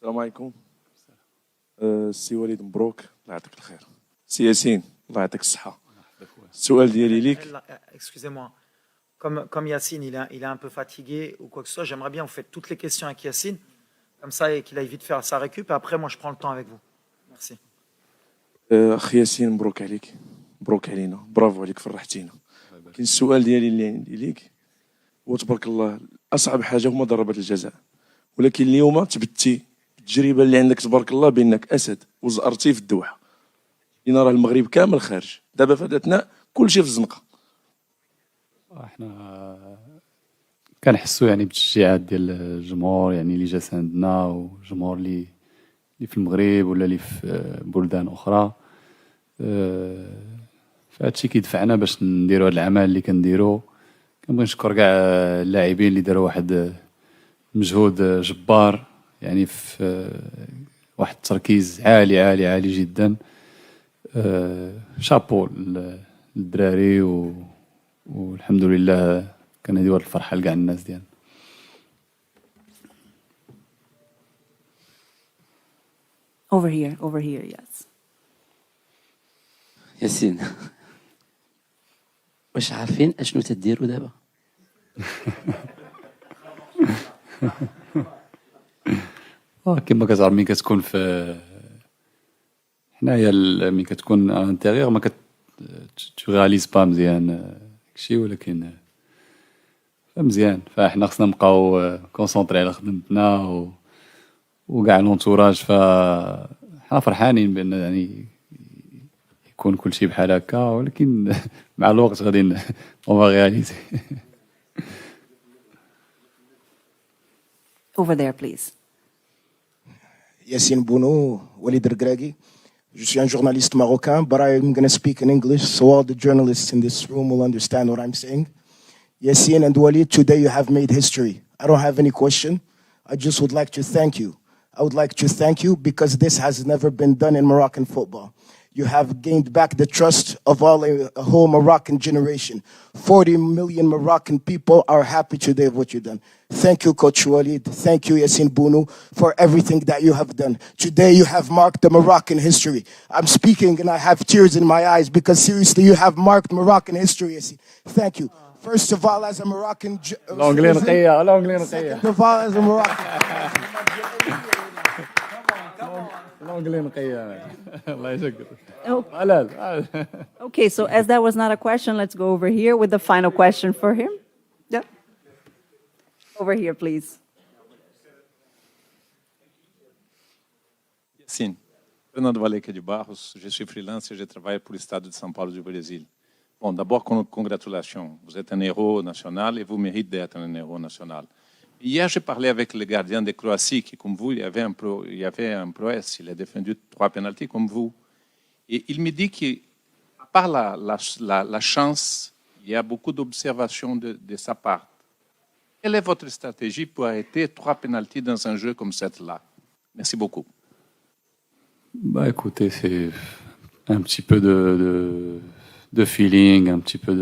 السلام عليكم. السي وليد مبروك الله يعطيك الخير. سي ياسين الله يعطيك الصحة. السؤال ديالي ليك. Excusez-moi. Comme Yacine, il est un peu fatigué ou quoi que ce soit, j'aimerais bien vous faites toutes les questions avec Yacine, comme ça, et qu'il aille vite faire sa récup, et après, moi, je prends le temps avec vous. Merci. أخ ياسين مبروك عليك، مبروك علينا، برافو عليك فرحتينا. كاين السؤال ديالي اللي عندي ليك هو تبارك الله أصعب حاجة هما ضربات الجزاء، ولكن اليوم تبتي التجربة اللي عندك تبارك الله بأنك أسد وزأرتي في الدوحة. لأن راه المغرب كامل خارج، دابا في هذا الأثناء كلشي في الزنقة. احنا كنحسوا يعني بالتشجيعات ديال الجمهور يعني اللي جا ساندنا والجمهور اللي في المغرب ولا اللي في بلدان اخرى. فهادشي كيدفعنا باش نديروا هاد العمل اللي كنديروا. كنبغي نشكر كاع اللاعبين اللي داروا واحد مجهود جبار يعني في واحد التركيز عالي عالي عالي جدا. شابو للدراري والحمد لله كنهديو هاد الفرحة لكاع الناس ديالنا. Over here, yes. ياسين واش عارفين اشنو تديروا دابا؟ كيما كتعرف ملي كتكون في حنايا ملي كتكون انتيريور ما تغاليز با مزيان داكشي، ولكن مزيان. فاحنا خصنا نبقاو كونسونطري على خدمتنا وكاع لونتوراج. فاحنا فرحانين بان يعني يكون كل شيء بحال هكا، ولكن مع الوقت غادي اون رياليزي. Over there, please. Yassine Bounou, Walid Regragui. Je suis un journaliste marocain, but I'm going to speak in English so all the journalists in this room will understand what I'm saying. Yassine and Walid, today you have made history. I don't have any question. I just would like to thank you. I would like to thank you because this has never been done in Moroccan football. You have gained back the trust of a whole Moroccan generation. 40 million Moroccan people are happy today of what you've done. Thank you, Coach Walid. Thank you, Yassine Bounou, for everything that you have done. Today you have marked the Moroccan history. I'm speaking and I have tears in my eyes because seriously, you have marked Moroccan history, Yassine. Thank you. First of all, as a Moroccan l'anglais نقية. Second of all, as a Moroccan. الانجلي نقية. الله يشكرك. Okay, so as that was not a question, let's go over here with the final question for him. Yeah. Over here, please. Sim, Fernando Valeca de Barros, je suis freelance et je travaille pour le Stade de São Paulo du Brésil. Bon, d'abord, congratulations. Vous êtes un héros national et vous méritez d'être un héros national. Hier, j'ai parlé avec le gardien de Croatie qui, comme vous, il y avait un prouesse. Il a défendu 3 pénaltys comme vous. Et il me dit qu'à part la chance, il y a beaucoup d'observations de sa part. Quelle est votre stratégie pour arrêter 3 pénaltys dans un jeu comme celui-là? Merci beaucoup. Bah écoutez, c'est un petit peu de feeling, un petit peu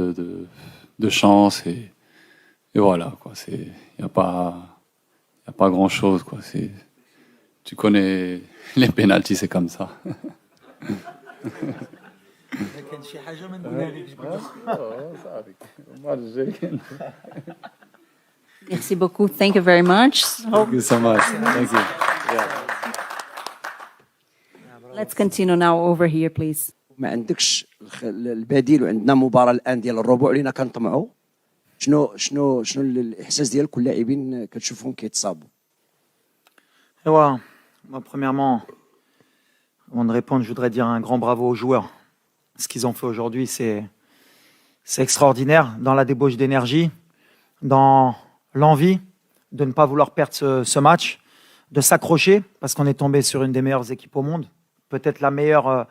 de chance et voilà quoi. Il y a pas grand chose quoi. Tu connais les pénaltys, c'est comme ça. Merci beaucoup. Thank you very much. Thank you so much. Thank you. Let's continue now over here, please. ما عندكش البديل وعندنا مباراة الآن ديال الربع لينا كنطمعوا. شنو الإحساس ديالك واللاعبين كتشوفهم كيتصابوا؟ Moi, premièrement, avant de répondre, je voudrais dire un grand bravo aux joueurs. Ce qu'ils ont fait aujourd'hui, c'est extraordinaire dans la débauche d'énergie, dans l'envie de ne pas vouloir perdre ce match, de s'accrocher parce qu'on est tombé sur une des meilleures équipes au monde, peut-être la meilleure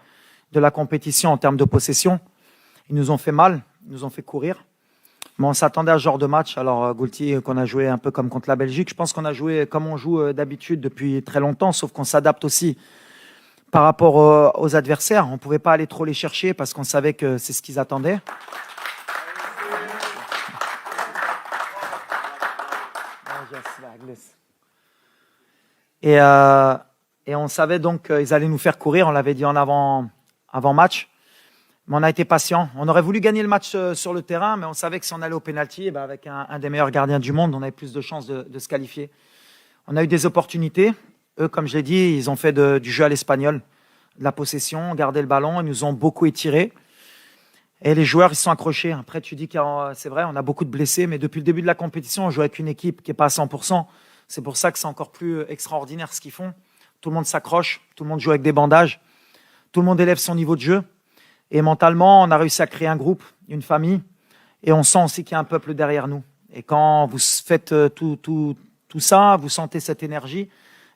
de la compétition en termes de possession. Ils nous ont fait mal, ils nous ont fait courir. Mais on s'attendait à ce genre de match. Alors, Goulti, qu'on a joué un peu comme contre la Belgique, je pense qu'on a joué comme on joue d'habitude depuis très longtemps, sauf qu'on s'adapte aussi par rapport aux adversaires. On ne pouvait pas aller trop les chercher parce qu'on savait que c'est ce qu'ils attendaient. Et on savait donc qu'ils allaient nous faire courir. On l'avait dit en avant-match. Mais on a été patient. On aurait voulu gagner le match sur le terrain, mais on savait que si on allait au pénalty, avec un des meilleurs gardiens du monde, on avait plus de chances de se qualifier. On a eu des opportunités. Eux, comme je l'ai dit, ils ont fait du jeu à l'espagnol, de la possession, gardé le ballon. Ils nous ont beaucoup étirés. Et les joueurs, ils se sont accrochés. Après, tu dis que c'est vrai, on a beaucoup de blessés, mais depuis le début de la compétition, on joue avec une équipe qui n'est pas à 100%. C'est pour ça que c'est encore plus extraordinaire ce qu'ils font. Tout le monde s'accroche, tout le monde joue avec des bandages, tout le monde élève son niveau de jeu. Et mentalement, on a réussi à créer un groupe, une famille, et on sent aussi qu'il y a un peuple derrière nous. Et quand vous faites tout ça, vous sentez cette énergie,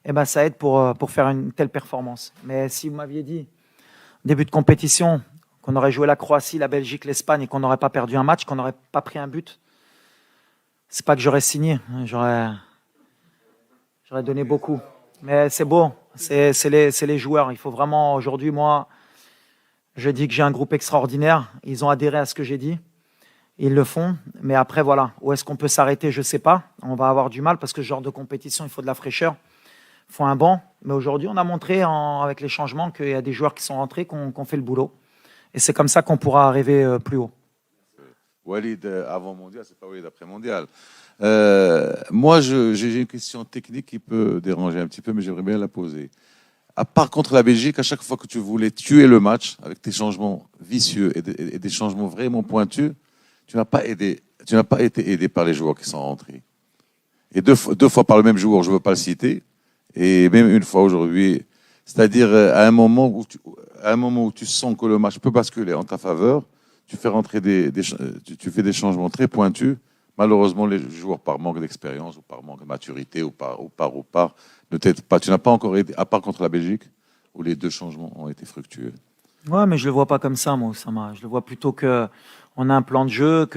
eh ben, ça aide pour faire une telle performance. Mais si vous m'aviez dit, début de compétition, qu'on aurait joué la Croatie, la Belgique, l'Espagne et qu'on n'aurait pas perdu un match, qu'on n'aurait pas pris un but, c'est pas que j'aurais signé, j'aurais donné beaucoup. Mais c'est beau, c'est les joueurs. Il faut vraiment, aujourd'hui, moi, je dis que j'ai un groupe extraordinaire. Ils ont adhéré à ce que j'ai dit. Ils le font. Mais après, voilà, où est-ce qu'on peut s'arrêter, je ne sais pas. On va avoir du mal parce que ce genre de compétition, il faut de la fraîcheur. Il faut un banc. Mais aujourd'hui, on a montré avec les changements qu'il y a des joueurs qui sont rentrés, qui ont fait le boulot. Et c'est comme ça qu'on pourra arriver plus haut. Walid avant mondial, c'est pas Walid après mondial. Moi, j'ai une question technique qui peut déranger un petit peu, mais j'aimerais bien la poser. À part contre la Belgique, à chaque fois que tu voulais tuer le match avec tes changements vicieux et des changements vraiment pointus, tu n'as pas été aidé par les joueurs qui sont rentrés. Et deux fois par le même joueur, je ne veux pas le citer, et même une fois aujourd'hui. C'est-à-dire à un moment où tu sens que le match peut basculer en ta faveur, tu fais rentrer tu fais des changements très pointus. Malheureusement, les joueurs, par manque d'expérience ou par manque de maturité ou par, ne t'aident pas. Tu n'as pas encore aidé, à part contre la Belgique, où les deux changements ont été fructueux. Ouais, mais je le vois pas comme ça, moi, Oussama. Je le vois plutôt que on a un plan de jeu,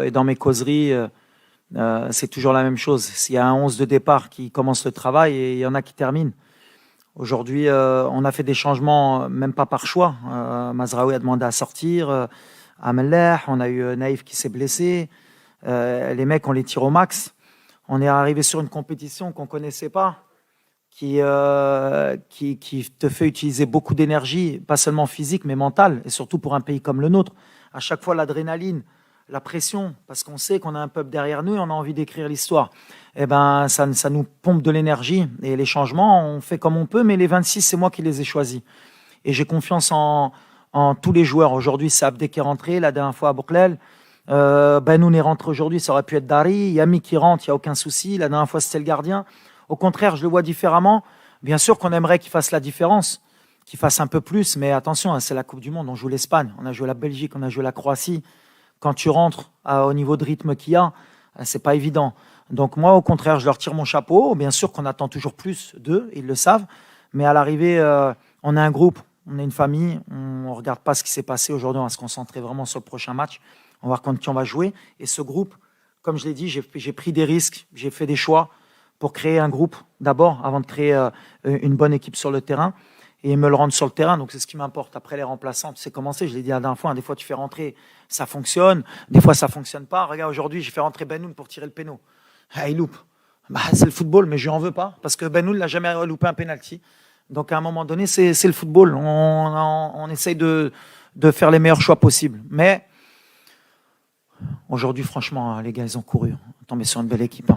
et dans mes causeries, c'est toujours la même chose. S'il y a un 11 de départ qui commence le travail et il y en a qui terminent. Aujourd'hui, on a fait des changements, même pas par choix. Mazraoui a demandé à sortir, Amellah, on a eu Naïf qui s'est blessé. Les mecs, on les tire au max. On est arrivé sur une compétition qu'on connaissait pas, qui te fait utiliser beaucoup d'énergie, pas seulement physique, mais mentale, et surtout pour un pays comme le nôtre. À chaque fois, l'adrénaline, la pression, parce qu'on sait qu'on a un peuple derrière nous et on a envie d'écrire l'histoire. Eh ben, ça nous pompe de l'énergie. Et les changements, on fait comme on peut, mais les 26, c'est moi qui les ai choisis. Et j'ai confiance en tous les joueurs. Aujourd'hui, c'est Abdé qui est rentré, la dernière fois à Bouklel. Benoun est rentré aujourd'hui, ça aurait pu être Dari. Yami qui rentre, il n'y a aucun souci. La dernière fois, c'était le gardien. Au contraire, je le vois différemment. Bien sûr qu'on aimerait qu'il fasse la différence, qu'il fasse un peu plus, mais attention, c'est la Coupe du Monde. On joue l'Espagne, on a joué la Belgique, on a joué la Croatie. Quand tu rentres au niveau de rythme qu'il y a, c'est pas évident. Donc moi, au contraire, je leur tire mon chapeau. Bien sûr qu'on attend toujours plus d'eux, ils le savent. Mais à l'arrivée, on a un groupe, on est une famille. On ne regarde pas ce qui s'est passé aujourd'hui. On va se concentrer vraiment sur le prochain match. On va voir contre qui on va jouer. Et ce groupe, comme je l'ai dit, j'ai pris des risques, j'ai fait des choix pour créer un groupe d'abord, avant de créer une bonne équipe sur le terrain. Et me le rendre sur le terrain, donc c'est ce qui m'importe. Après, les remplaçants, c'est commencé, je l'ai dit la dernière fois, des fois tu fais rentrer, ça fonctionne, des fois ça fonctionne pas. Regarde, aujourd'hui, j'ai fait rentrer Benoun pour tirer le péno. Ah, il loupe. C'est le football, mais je lui en veux pas, parce que Benoun n'a jamais loupé un penalty. Donc à un moment donné, c'est le football. On essaye de faire les meilleurs choix possibles. Mais aujourd'hui, franchement, les gars, ils ont couru. On est tombé sur une belle équipe.